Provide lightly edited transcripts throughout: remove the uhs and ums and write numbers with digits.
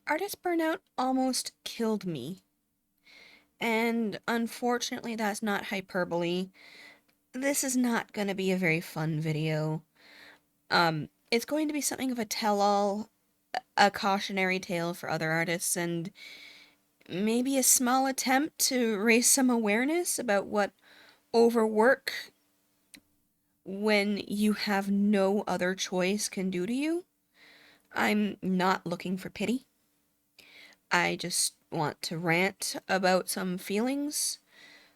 Artist burnout almost killed me. And unfortunately, that's not hyperbole. This is not going to be a very fun video. It's going to be something of a tell-all, a cautionary tale for other artists, and maybe a small attempt to raise some awareness about what overwork when you have no other choice can do to you. I'm not looking for pity. I just want to rant about some feelings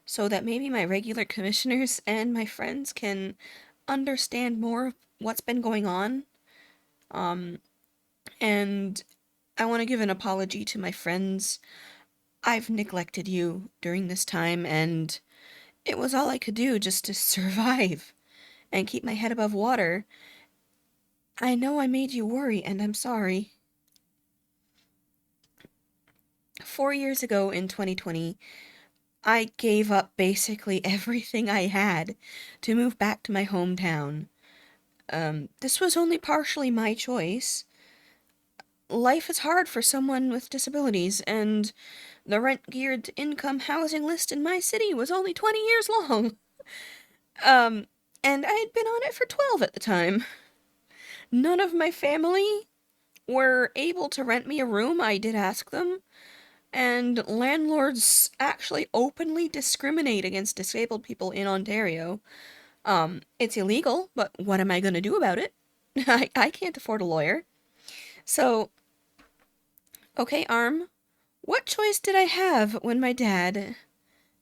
so that maybe my regular commissioners and my friends can understand more of what's been going on. Um, and I want to give an apology to my friends. I've neglected you during this time, and it was all I could do just to survive and keep my head above water. I know I made you worry, and I'm sorry. 4 years ago in 2020, I gave up basically everything I had to move back to my hometown. This was only partially my choice. Life is hard for someone with disabilities, and the rent-geared income housing list in my city was only 20 years long. Um, and I had been on it for 12 at the time. None of my family were able to rent me a room. I did ask them, and landlords actually openly discriminate against disabled people in Ontario. It's illegal, but what am I gonna do about it? I can't afford a lawyer. So, okay, Arm, what choice did I have when my dad,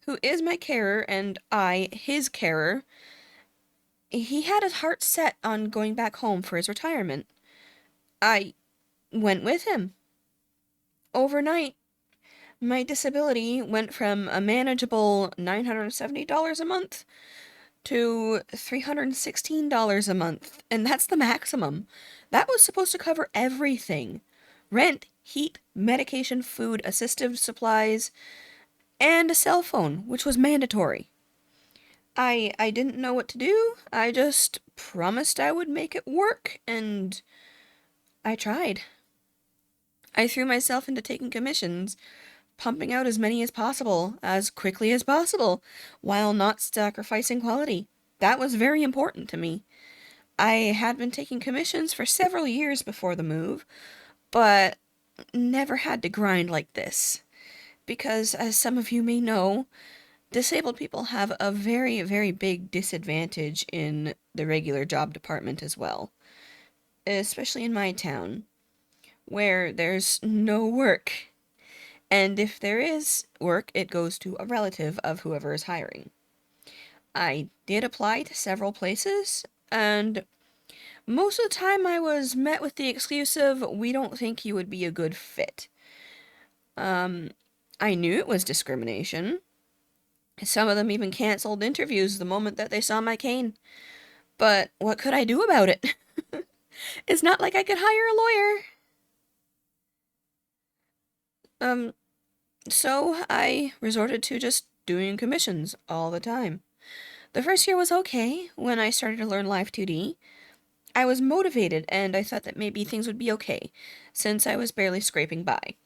who is my carer and I, his carer, he had his heart set on going back home for his retirement? I went with him. Overnight, my disability went from a manageable $970 a month to $316 a month, and that's the maximum. That was supposed to cover everything: rent, heat, medication, food, assistive supplies, and a cell phone, which was mandatory. I didn't know what to do. I just promised I would make it work, and I tried. I threw myself into taking commissions, pumping out as many as quickly as possible, while not sacrificing quality. That was very important to me. I had been taking commissions for several years before the move, but never had to grind like this. Because, as some of you may know, disabled people have a very, very big disadvantage in the regular job department as well. Especially in my town, where there's no work. And if there is work, it goes to a relative of whoever is hiring. I did apply to several places, and most of the time I was met with the excuse of, "We don't think you would be a good fit." Um, I knew it was discrimination. Some of them even canceled interviews the moment that they saw my cane. But what could I do about it? It's not like I could hire a lawyer. Um, so I resorted to just doing commissions all the time. The first year was okay when I started to learn Live 2D. I was motivated and I thought that maybe things would be okay, since I was barely scraping by.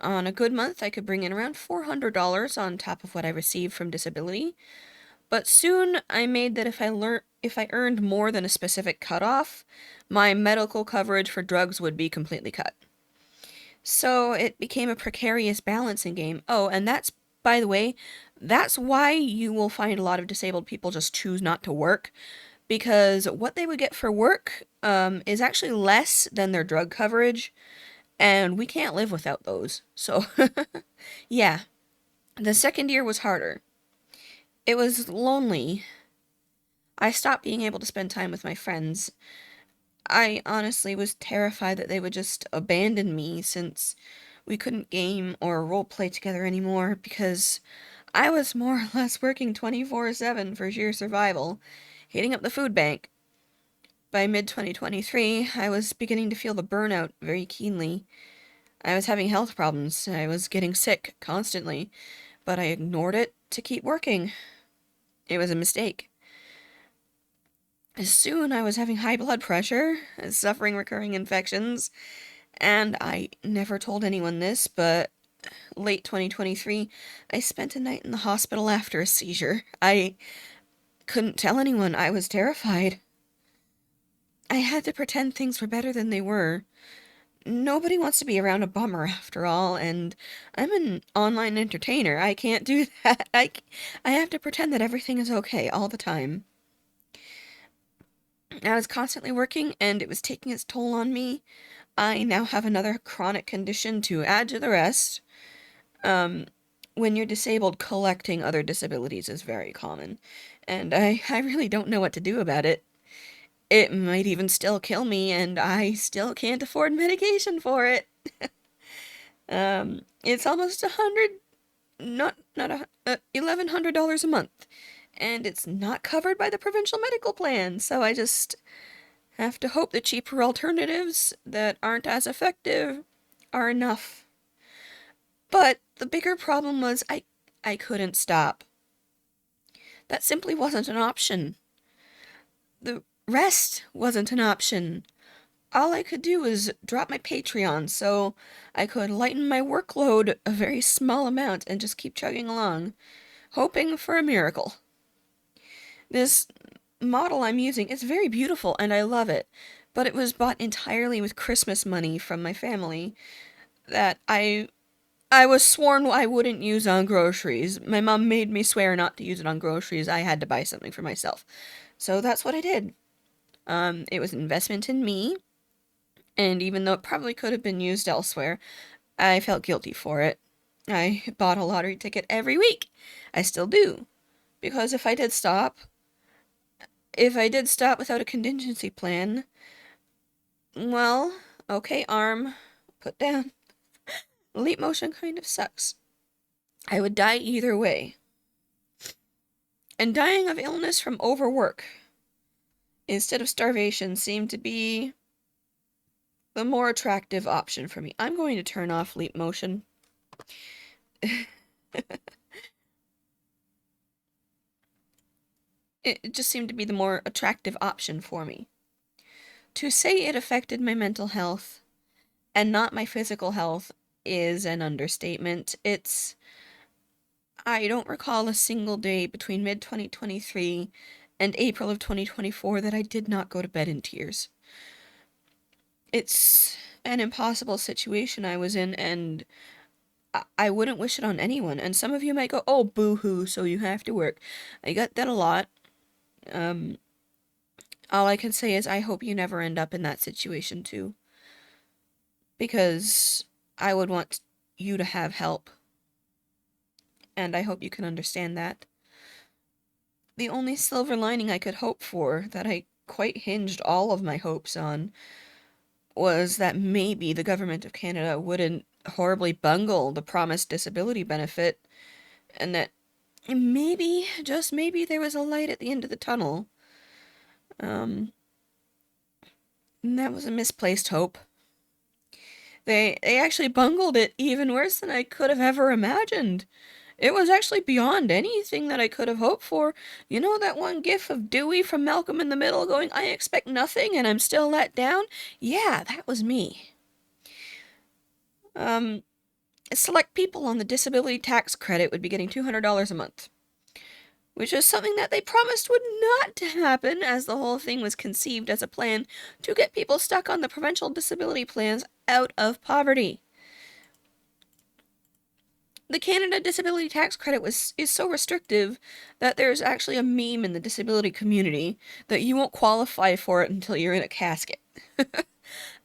On a good month, I could bring in around $400 on top of what I received from disability, but soon I made that if I earned more than a specific cutoff, my medical coverage for drugs would be completely cut. So it became a precarious balancing game. Oh, and that's, by the way, that's why you will find a lot of disabled people just choose not to work, because what they would get for work is actually less than their drug coverage, and we can't live without those. So, yeah, the second year was harder. It was lonely. I stopped being able to spend time with my friends. I honestly was terrified that they would just abandon me since we couldn't game or role play together anymore, because I was more or less working 24/7 for sheer survival, hitting up the food bank. By mid-2023, I was beginning to feel the burnout very keenly. I was having health problems. I was getting sick constantly, but I ignored it to keep working. It was a mistake. Soon I was having high blood pressure, suffering recurring infections, And I never told anyone this, but late 2023, I spent a night in the hospital after a seizure. I couldn't tell anyone. I was terrified. I had to pretend things were better than they were. Nobody wants to be around a bummer after all, and I'm an online entertainer. I can't do that. I have to pretend that everything is okay all the time. I was constantly working, and it was taking its toll on me. I now have another chronic condition to add to the rest. Um, when you're disabled, collecting other disabilities is very common, and I really don't know what to do about it. It might even still kill me, and I still can't afford medication for it. It's almost $1,100 a month, and it's not covered by the provincial medical plan, so I just have to hope the cheaper alternatives that aren't as effective are enough. But the bigger problem was I couldn't stop. That simply wasn't an option. The rest wasn't an option. All I could do was drop my Patreon so I could lighten my workload a very small amount and just keep chugging along, hoping for a miracle. This model I'm using is very beautiful and I love it, but it was bought entirely with Christmas money from my family that I was sworn I wouldn't use on groceries. My mom made me swear not to use it on groceries. I had to buy something for myself. So that's what I did. It was an investment in me, and even though it probably could have been used elsewhere, I felt guilty for it. I bought a lottery ticket every week. I still do. Because if I did stop without a contingency plan, well, okay, arm, put down. Leap motion kind of sucks. I would die either way. And dying of illness from overwork instead of starvation seemed to be the more attractive option for me. I'm going to turn off leap motion. It just seemed to be the more attractive option for me. To say it affected my mental health and not my physical health is an understatement. I don't recall a single day between mid 2023 and April of 2024 that I did not go to bed in tears. It's an impossible situation I was in, and I wouldn't wish it on anyone. And some of you might go, oh, boo-hoo, so you have to work. I get that a lot. All I can say is I hope you never end up in that situation too. Because I would want you to have help. And I hope you can understand that. The only silver lining I could hope for, that I quite hinged all of my hopes on, was that maybe the government of Canada wouldn't horribly bungle the promised disability benefit, and that maybe, just maybe, there was a light at the end of the tunnel. And that was a misplaced hope. They actually bungled it even worse than I could have ever imagined. It was actually beyond anything that I could have hoped for. You know that one gif of Dewey from Malcolm in the Middle going, I expect nothing and I'm still let down? Yeah, that was me. Select people on the disability tax credit would be getting $200 a month, which is something that they promised would not happen, as the whole thing was conceived as a plan to get people stuck on the provincial disability plans out of poverty. The Canada Disability Tax Credit is so restrictive that there's actually a meme in the disability community that you won't qualify for it until you're in a casket.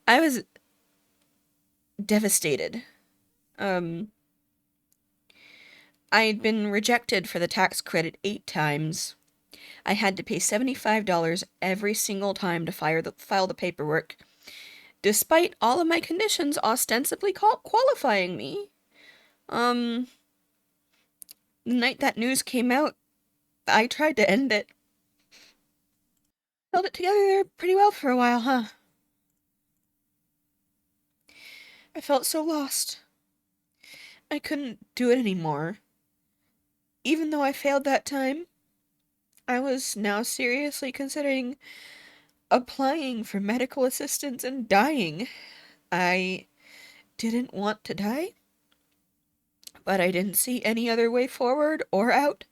I was devastated. I'd been rejected for the tax credit 8 times. I had to pay $75 every single time to file the paperwork, despite all of my conditions ostensibly qualifying me. The night that news came out, I tried to end it. Held it together pretty well for a while, huh? I felt so lost. I couldn't do it anymore. Even though I failed that time, I was now seriously considering applying for medical assistance and dying. I didn't want to die, but I didn't see any other way forward or out.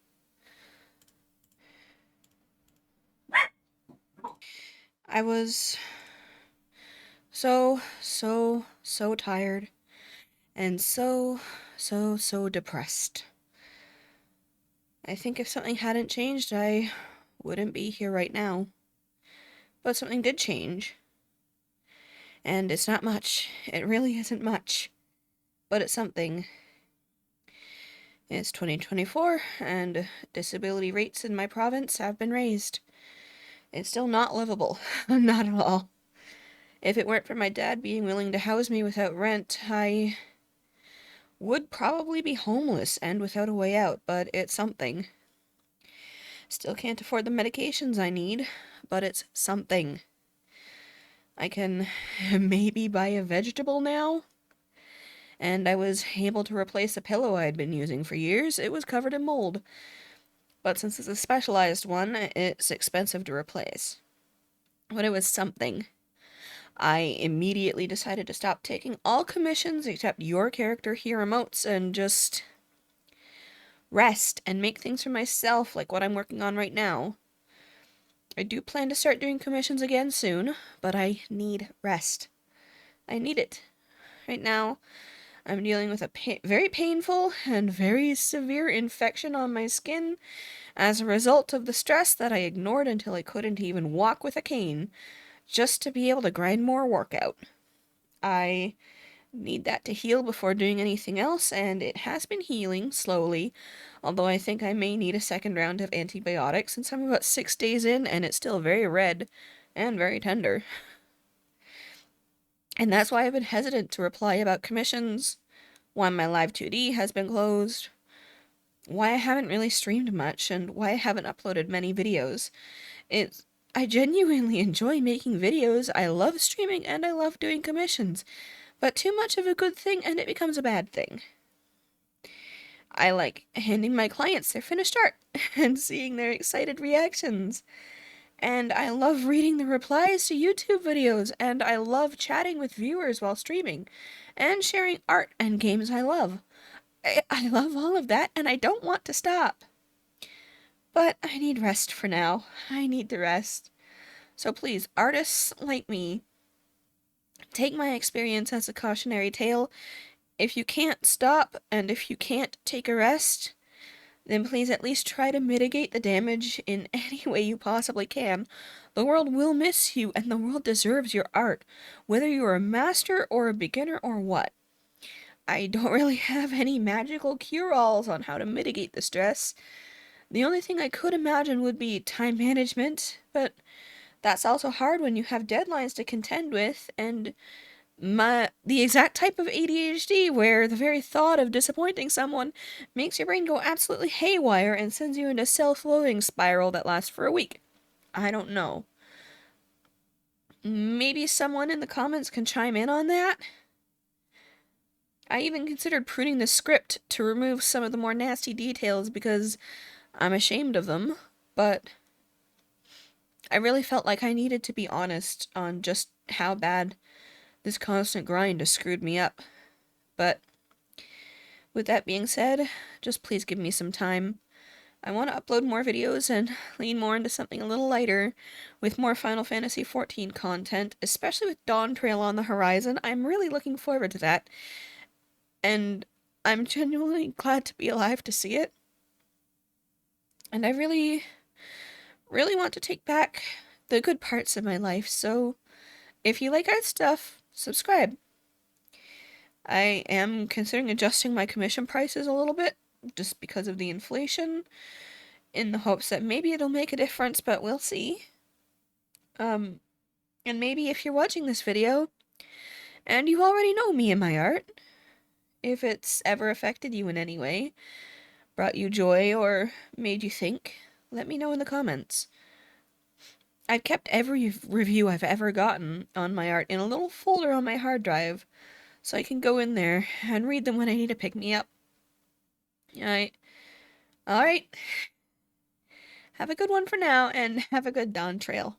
I was so tired and so depressed. I think if something hadn't changed, I wouldn't be here right now. But something did change. And it's not much. It really isn't much. But it's something. It's 2024, and disability rates in my province have been raised. It's still not livable. Not at all. If it weren't for my dad being willing to house me without rent, I would probably be homeless and without a way out, but it's something. Still can't afford the medications I need, but it's something. I can maybe buy a vegetable now? And I was able to replace a pillow I had been using for years. It was covered in mold. But since it's a specialized one, it's expensive to replace. But it was something. I immediately decided to stop taking all commissions except your character here, Emotes, and just rest and make things for myself like what I'm working on right now. I do plan to start doing commissions again soon, but I need rest. I need it. Right now, I'm dealing with a very painful and very severe infection on my skin as a result of the stress that I ignored until I couldn't even walk with a cane, just to be able to grind more workout. I need that to heal before doing anything else, and it has been healing slowly, although I think I may need a second round of antibiotics since I'm about 6 days in and it's still very red and very tender. And that's why I've been hesitant to reply about commissions, why my live 2D has been closed, why I haven't really streamed much, and why I haven't uploaded many videos. I genuinely enjoy making videos, I love streaming, and I love doing commissions, but too much of a good thing and it becomes a bad thing. I like handing my clients their finished art and seeing their excited reactions. And I love reading the replies to YouTube videos, and I love chatting with viewers while streaming, and sharing art and games I love. I love all of that, and I don't want to stop. But I need rest for now. I need the rest. So please, artists like me, take my experience as a cautionary tale. If you can't stop, and if you can't take a rest, then please at least try to mitigate the damage in any way you possibly can. The world will miss you, and the world deserves your art, whether you're a master or a beginner or what. I don't really have any magical cure-alls on how to mitigate the stress. The only thing I could imagine would be time management, but that's also hard when you have deadlines to contend with, and the exact type of ADHD where the very thought of disappointing someone makes your brain go absolutely haywire and sends you into a self-loathing spiral that lasts for a week. I don't know. Maybe someone in the comments can chime in on that? I even considered pruning the script to remove some of the more nasty details because I'm ashamed of them, but I really felt like I needed to be honest on just how bad this constant grind has screwed me up. But with that being said, just please give me some time. I want to upload more videos and lean more into something a little lighter, with more Final Fantasy XIV content, especially with Dawn Trail on the horizon. I'm really looking forward to that, and I'm genuinely glad to be alive to see it. And I really want to take back the good parts of my life, so if you like art stuff, subscribe. I am considering adjusting my commission prices a little bit, just because of the inflation, in the hopes that maybe it'll make a difference, but we'll see. And maybe if you're watching this video, and you already know me and my art, if it's ever affected you in any way, brought you joy, or made you think, let me know in the comments. I've kept every review I've ever gotten on my art in a little folder on my hard drive, so I can go in there and read them when I need to pick me up. Alright. Have a good one for now, and have a good Dawn Trail.